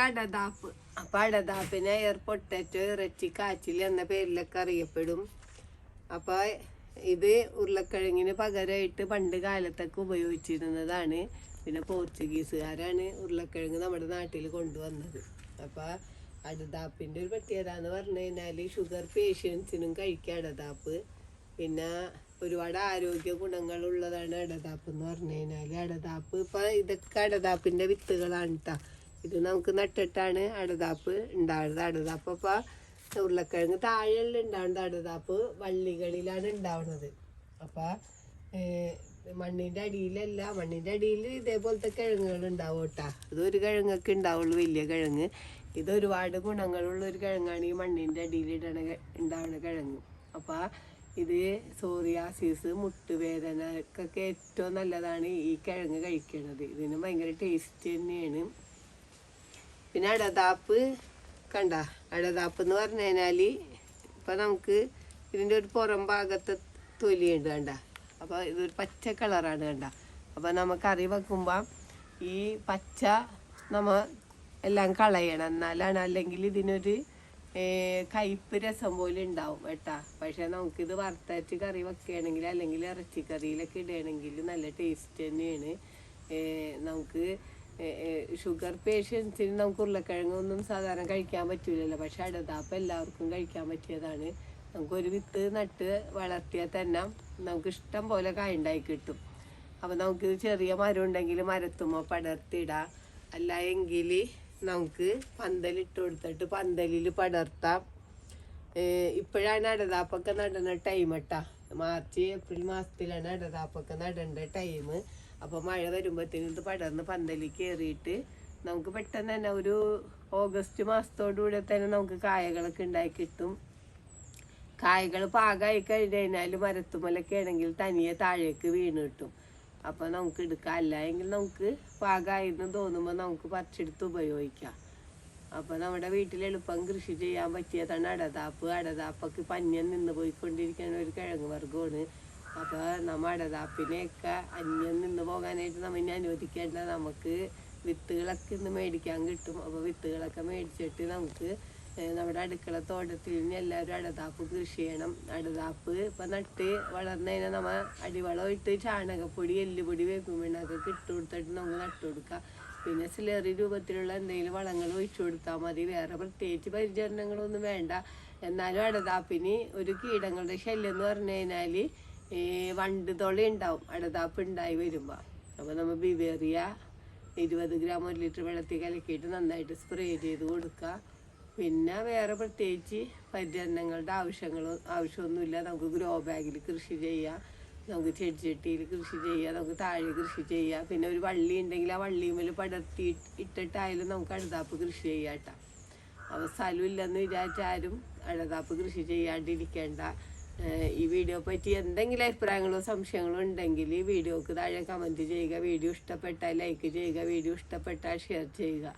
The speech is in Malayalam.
അടതാപ്പ്. അപ്പൊ അടതാപ്പിനെ എയർ പൊട്ടറ്റോ ഇറച്ചി കാച്ചിൽ എന്ന പേരിലൊക്കെ അറിയപ്പെടും. അപ്പൊ ഇത് ഉരുളക്കിഴങ്ങിന് പകരമായിട്ട് പണ്ട് കാലത്തൊക്കെ ഉപയോഗിച്ചിരുന്നതാണ്. പിന്നെ പോർച്ചുഗീസുകാരാണ് ഉരുളക്കിഴങ്ങ് നമ്മുടെ നാട്ടിൽ കൊണ്ടുവന്നത്. അപ്പൊ അടതാപ്പിന്റെ ഒരു പ്രത്യേകത എന്ന് പറഞ്ഞു കഴിഞ്ഞാൽ ഷുഗർ പേഷ്യൻസിനും കഴിക്കാം അടതാപ്പ്. പിന്നെ ഒരുപാട് ആരോഗ്യ ഗുണങ്ങളുള്ളതാണ് അടതാപ്പ് എന്ന് പറഞ്ഞു കഴിഞ്ഞാൽ. അടതാപ്പ് ഇപ്പൊ ഇതൊക്കെ അടതാപ്പിന്റെ വിത്തുകളാണ് കേട്ടോ. ഇത് നമുക്ക് നട്ടിട്ടാണ് അടതാപ്പ് ഉണ്ടാവുന്നത്. അടതാപ്പ് ഇപ്പൊ ഉരുളക്കിഴങ്ങ് താഴെയുള്ള ഉണ്ടാവുന്നത്. അടതാപ്പ് വള്ളികളിലാണ് ഉണ്ടാവുന്നത്. അപ്പൊ മണ്ണിന്റെ അടിയിലല്ല, മണ്ണിന്റെ അടിയിൽ ഇതേപോലത്തെ കിഴങ്ങുകൾ ഉണ്ടാവും കേട്ടാ. ഇതൊരു കിഴങ്ങൊക്കെ ഉണ്ടാവുള്ളൂ, വലിയ കിഴങ്ങ്. ഇത് ഒരുപാട് ഗുണങ്ങളുള്ള ഒരു കിഴങ്ങാണ് ഈ മണ്ണിന്റെ അടിയിൽ ഉണ്ടാവുന്ന കിഴങ്ങ്. അപ്പൊ ഇത് സോറിയാസിസ്, മുട്ടുവേദനക്കൊക്കെ ഏറ്റവും നല്ലതാണ് ഈ കിഴങ്ങ് കഴിക്കുന്നത്. ഇതിന് ഭയങ്കര ടേസ്റ്റ് തന്നെയാണ്. പിന്നെ അടതാപ്പ് കണ്ട, അടതാപ്പ് എന്ന് പറഞ്ഞു കഴിഞ്ഞാൽ ഇപ്പം നമുക്ക് ഇതിൻ്റെ ഒരു പുറം ഭാഗത്ത് തൊലിയുണ്ട് കണ്ട. അപ്പോൾ ഇതൊരു പച്ച കളറാണ് കണ്ട. അപ്പോൾ നമുക്ക് കറി വെക്കുമ്പോൾ ഈ പച്ച നമ്മൾ എല്ലാം കളയണം, എന്നാലാണ്, അല്ലെങ്കിൽ ഇതിനൊരു കയ്പ്പ് രസം പോലെ ഉണ്ടാവും കേട്ടാ. പക്ഷെ നമുക്കിത് വറുത്തരച്ച് കറി വെക്കുകയാണെങ്കിൽ അല്ലെങ്കിൽ ഇറച്ചിക്കറിയിലൊക്കെ ഇടുകയാണെങ്കിൽ നല്ല ടേസ്റ്റ് തന്നെയാണ്. നമുക്ക് ഷുഗർ പേഷ്യൻസിന് നമുക്ക് ഉരുളക്കിഴങ്ങൊന്നും സാധാരണ കഴിക്കാൻ പറ്റില്ലല്ലോ. പക്ഷെ അടതാപ്പ് എല്ലാവർക്കും കഴിക്കാൻ പറ്റിയതാണ്. നമുക്കൊരു വിത്ത് നട്ട് വളർത്തിയാൽ തന്നെ നമുക്ക് ഇഷ്ടം പോലെ കായുണ്ടായി കിട്ടും. അപ്പം നമുക്ക് ചെറിയ മരം ഉണ്ടെങ്കിൽ മരത്തുമ്പോൾ പടർത്തിയിടാം. അല്ല എങ്കിൽ നമുക്ക് പന്തലിട്ട് കൊടുത്തിട്ട് പന്തലിൽ പടർത്താം. ഇപ്പോഴാണ് അടതാപ്പൊക്കെ നടന്ന ടൈം കേട്ടാ. മാർച്ച് ഏപ്രിൽ മാസത്തിലാണ് അടതാപ്പൊക്കെ നടേണ്ട ടൈം. അപ്പോൾ മഴ വരുമ്പോഴത്തേനും ഇത് പടർന്ന് പന്തലിൽ കയറിയിട്ട് നമുക്ക് പെട്ടെന്ന് തന്നെ ഒരു ഓഗസ്റ്റ് മാസത്തോടുകൂടെ തന്നെ നമുക്ക് കായകളൊക്കെ ഉണ്ടായി കിട്ടും. കായകൾ പാകമായി കഴിഞ്ഞാൽ മരത്തുമലൊക്കെ ആണെങ്കിൽ തനിയെ താഴേക്ക് വീണ് കിട്ടും. അപ്പോൾ നമുക്ക് എടുക്കാം. അല്ല എങ്കിൽ നമുക്ക് പാകമായെന്ന് തോന്നുമ്പോൾ നമുക്ക് പറിച്ചെടുത്ത് ഉപയോഗിക്കാം. അപ്പോൾ നമ്മുടെ വീട്ടിൽ എളുപ്പം കൃഷി ചെയ്യാൻ പറ്റിയതാണ് അടതാപ്പ്. അടതാപ്പൊക്കെ പന്യം നിന്ന് പോയിക്കൊണ്ടിരിക്കുന്ന ഒരു കിഴങ്ങ് വർഗ്ഗമാണ്. അപ്പോൾ നമ്മൾ അടതാപ്പിനെയൊക്കെ അന്യം നിന്ന് പോകാനായിട്ട് നമ്മൾ ഇനി അനുവദിക്കേണ്ട. നമുക്ക് വിത്തുകളൊക്കെ ഇന്ന് മേടിക്കാൻ കിട്ടും. അപ്പോൾ വിത്തുകളൊക്കെ മേടിച്ചിട്ട് നമുക്ക് നമ്മുടെ അടുക്കള തോട്ടത്തിൽ നിന്ന് എല്ലാവരും അടതാപ്പ് കൃഷി ചെയ്യണം. അടതാപ്പ് ഇപ്പം നട്ട് വളർന്നതിനെ നമ്മൾ അടിവളം ഇട്ട് ചാണകപ്പൊടി, എല്ലുപൊടി, വേപ്പിമണ്ണൊക്കെ ഇട്ട് കൊടുത്തിട്ട് നമുക്ക് നട്ടു കൊടുക്കാം. പിന്നെ സ്ലറി രൂപത്തിലുള്ള എന്തെങ്കിലും വളങ്ങൾ ഒഴിച്ചു കൊടുത്താൽ മതി. വേറെ പ്രത്യേകിച്ച് പരിചരണങ്ങളൊന്നും വേണ്ട. എന്നാലും അടതാപ്പിന് ഒരു കീടങ്ങളുടെ ശല്യം എന്ന് പറഞ്ഞു കഴിഞ്ഞാൽ വണ്ട് തൊളി ഉണ്ടാവും അടതാപ്പ് ഉണ്ടായി വരുമ്പോൾ. അപ്പോൾ നമ്മൾ ബിവേറിയ 20 ഗ്രാം 1 ലിറ്റർ വെള്ളത്തിൽ കലക്കിയിട്ട് നന്നായിട്ട് സ്പ്രേ ചെയ്ത് കൊടുക്കുക. പിന്നെ വേറെ പ്രത്യേകിച്ച് പരിചരണങ്ങളുടെ ആവശ്യമൊന്നുമില്ല. നമുക്ക് ഗ്രോ ബാഗിൽ കൃഷി ചെയ്യാം, നമുക്ക് ചെടിച്ചട്ടിയിൽ കൃഷി ചെയ്യാം, നമുക്ക് താഴെ കൃഷി ചെയ്യാം. പിന്നെ ഒരു വള്ളി ഉണ്ടെങ്കിൽ ആ വള്ളിമേൽ പടർത്തി ഇട്ടിട്ടായാലും നമുക്ക് അടതാപ്പ് കൃഷി ചെയ്യാം കേട്ടോ. അപ്പോൾ സ്ഥലമില്ലെന്ന് വിചാരിച്ചാരും അടതാപ്പ് കൃഷി ചെയ്യാണ്ടിരിക്കേണ്ട. ഈ വീഡിയോ പറ്റി എന്തെങ്കിലും അഭിപ്രായങ്ങളോ സംശയങ്ങളോ ഉണ്ടെങ്കിൽ വീഡിയോക്ക് താഴെ കമൻറ്റ് ചെയ്യുക. വീഡിയോ ഇഷ്ടപ്പെട്ടാൽ ലൈക്ക് ചെയ്യുക, വീഡിയോ ഇഷ്ടപ്പെട്ടാൽ ഷെയർ ചെയ്യുക.